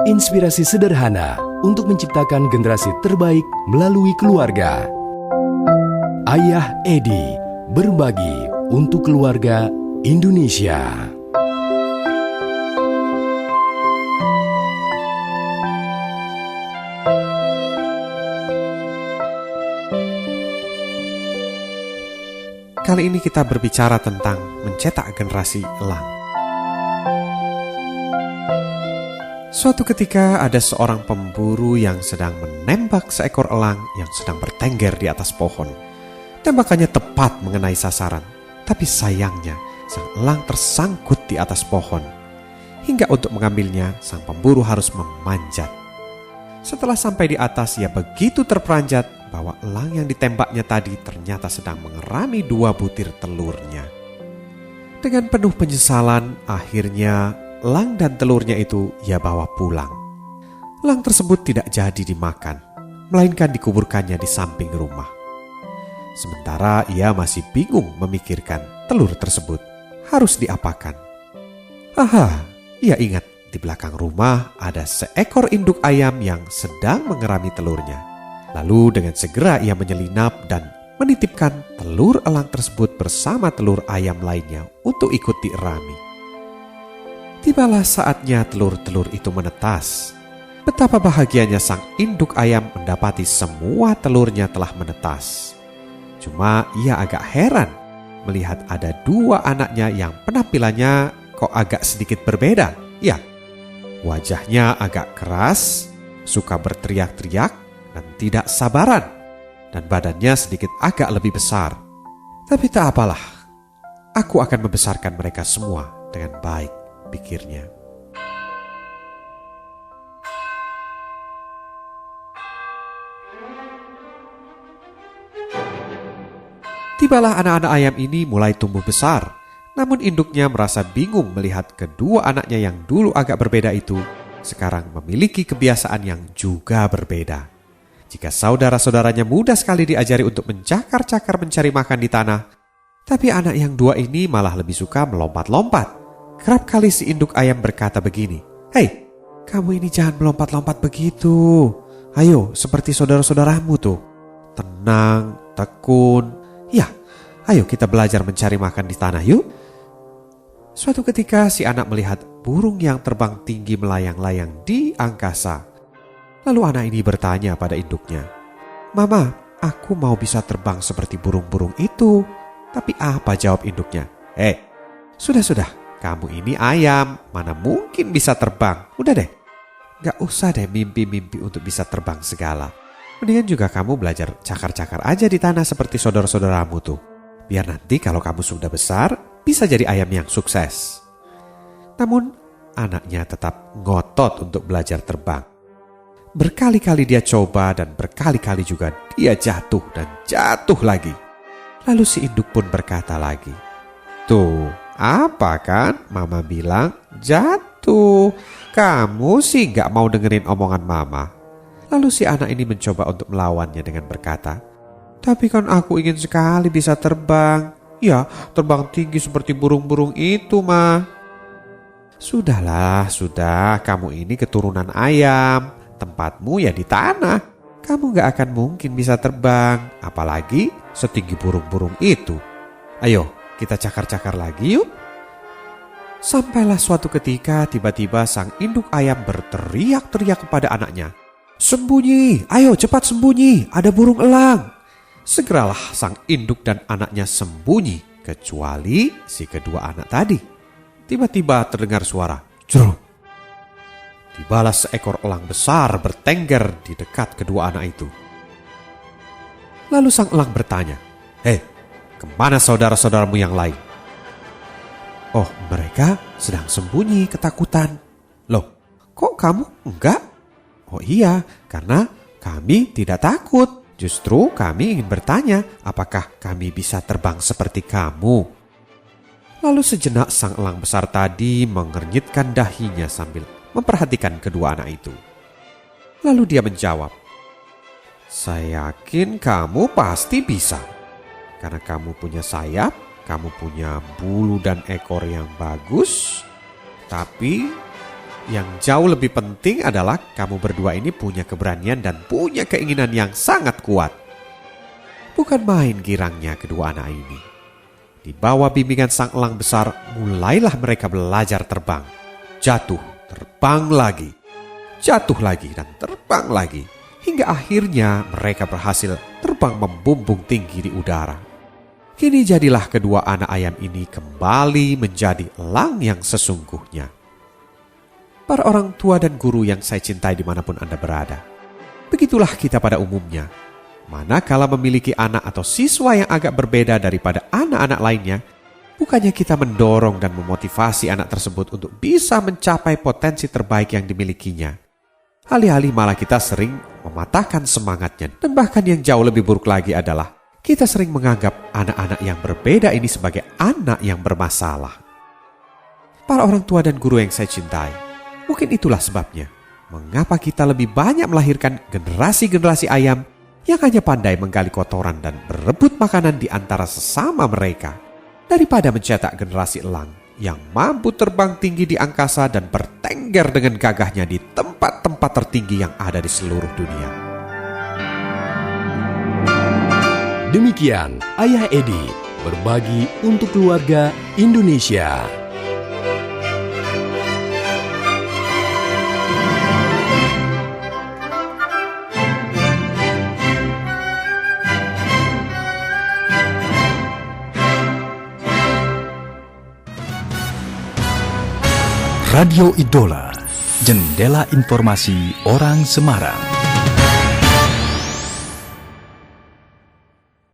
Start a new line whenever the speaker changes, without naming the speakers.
Inspirasi sederhana untuk menciptakan generasi terbaik melalui keluarga. Ayah Edi berbagi untuk keluarga Indonesia.
Kali ini kita berbicara tentang mencetak generasi elang. Suatu ketika ada seorang pemburu yang sedang menembak seekor elang yang sedang bertengger di atas pohon. Tembakannya tepat mengenai sasaran, tapi sayangnya sang elang tersangkut di atas pohon. Hingga untuk mengambilnya, sang pemburu harus memanjat. Setelah sampai di atas, ia begitu terperanjat bahwa elang yang ditembaknya tadi ternyata sedang mengerami 2 butir telurnya. Dengan penuh penyesalan, akhirnya elang dan telurnya itu ia bawa pulang. Elang tersebut tidak jadi dimakan, melainkan dikuburkannya di samping rumah. Sementara ia masih bingung memikirkan telur tersebut harus diapakan. Ia ingat di belakang rumah ada seekor induk ayam yang sedang mengerami telurnya. Lalu dengan segera ia menyelinap dan menitipkan telur elang tersebut bersama telur ayam lainnya untuk ikut dierami. Tibalah saatnya telur-telur itu menetas. Betapa bahagianya sang induk ayam mendapati semua telurnya telah menetas. Cuma ia agak heran melihat ada 2 anaknya yang penampilannya kok agak sedikit berbeda. Ya, wajahnya agak keras, suka berteriak-teriak, dan tidak sabaran. Dan badannya sedikit agak lebih besar. Tapi tak apalah, aku akan membesarkan mereka semua dengan baik, pikirnya. Tibalah anak-anak ayam ini mulai tumbuh besar. Namun induknya merasa bingung melihat kedua anaknya yang dulu agak berbeda itu sekarang memiliki kebiasaan yang juga berbeda. Jika saudara-saudaranya mudah sekali diajari untuk mencakar-cakar mencari makan di tanah, tapi anak yang 2 ini malah lebih suka melompat-lompat. Kerap kali si induk ayam berkata begini, "Hei, kamu ini jangan melompat-lompat begitu. Ayo, seperti saudara-saudaramu tuh. Tenang, tekun. Ya, ayo kita belajar mencari makan di tanah yuk." Suatu ketika si anak melihat burung yang terbang tinggi melayang-layang di angkasa. Lalu anak ini bertanya pada induknya, "Mama, aku mau bisa terbang seperti burung-burung itu." Tapi apa jawab induknya? Sudah, kamu ini ayam, mana mungkin bisa terbang. Udah deh, gak usah deh mimpi-mimpi untuk bisa terbang segala. Mendingan juga kamu belajar cakar-cakar aja di tanah seperti saudara-saudaramu tuh. Biar nanti kalau kamu sudah besar, bisa jadi ayam yang sukses." Namun anaknya tetap ngotot untuk belajar terbang. Berkali-kali dia coba dan berkali-kali juga dia jatuh dan jatuh lagi. Lalu si induk pun berkata lagi, "Tuh, apa kan mama bilang jatuh. Kamu sih gak mau dengerin omongan mama." Lalu si anak ini mencoba untuk melawannya dengan berkata, "Tapi kan aku ingin sekali bisa terbang. Ya, terbang tinggi seperti burung-burung itu, Ma." Sudah, kamu ini keturunan ayam. Tempatmu ya di tanah. Kamu gak akan mungkin bisa terbang, apalagi setinggi burung-burung itu. Ayo, kita cakar-cakar lagi yuk. Sampailah suatu ketika tiba-tiba sang induk ayam berteriak-teriak kepada anaknya, "Sembunyi, ayo cepat sembunyi, ada burung elang." Segeralah sang induk dan anaknya sembunyi, kecuali si kedua anak tadi. Tiba-tiba terdengar suara, "Jeruk." Tibalah seekor elang besar bertengger di dekat kedua anak itu. Lalu sang elang bertanya, "Hei, kemana saudara-saudaramu yang lain?" "Oh, mereka sedang sembunyi ketakutan." "Loh, kok kamu enggak?" "Oh iya, karena kami tidak takut. Justru kami ingin bertanya, apakah kami bisa terbang seperti kamu?" Lalu sejenak sang elang besar tadi mengernyitkan dahinya sambil memperhatikan kedua anak itu. Lalu dia menjawab, "Saya yakin kamu pasti bisa. Karena kamu punya sayap, kamu punya bulu dan ekor yang bagus. Tapi Yang jauh lebih penting adalah kamu berdua ini punya keberanian dan punya keinginan yang sangat kuat. Bukan main girangnya kedua anak ini. Di bawah bimbingan sang elang besar, mulailah mereka belajar terbang. Jatuh, terbang lagi. Jatuh lagi dan terbang lagi. Hingga akhirnya mereka berhasil terbang membumbung tinggi di udara. Kini jadilah kedua anak ayam ini kembali menjadi elang yang sesungguhnya. Para orang tua dan guru yang saya cintai dimanapun Anda berada. Begitulah kita pada umumnya. Manakala memiliki anak atau siswa yang agak berbeda daripada anak-anak lainnya, bukannya kita mendorong dan memotivasi anak tersebut untuk bisa mencapai potensi terbaik yang dimilikinya. Alih-alih malah kita sering mematahkan semangatnya. Dan bahkan yang jauh lebih buruk lagi adalah kita sering menganggap anak-anak yang berbeda ini sebagai anak yang bermasalah. Para orang tua dan guru yang saya cintai, mungkin itulah sebabnya mengapa kita lebih banyak melahirkan generasi-generasi ayam yang hanya pandai menggali kotoran dan berebut makanan di antara sesama mereka, daripada mencetak generasi elang yang mampu terbang tinggi di angkasa dan bertengger dengan gagahnya di tempat-tempat tertinggi yang ada di seluruh dunia.
Demikian Ayah Edi berbagi untuk keluarga Indonesia.
Radio Idola, jendela informasi orang Semarang.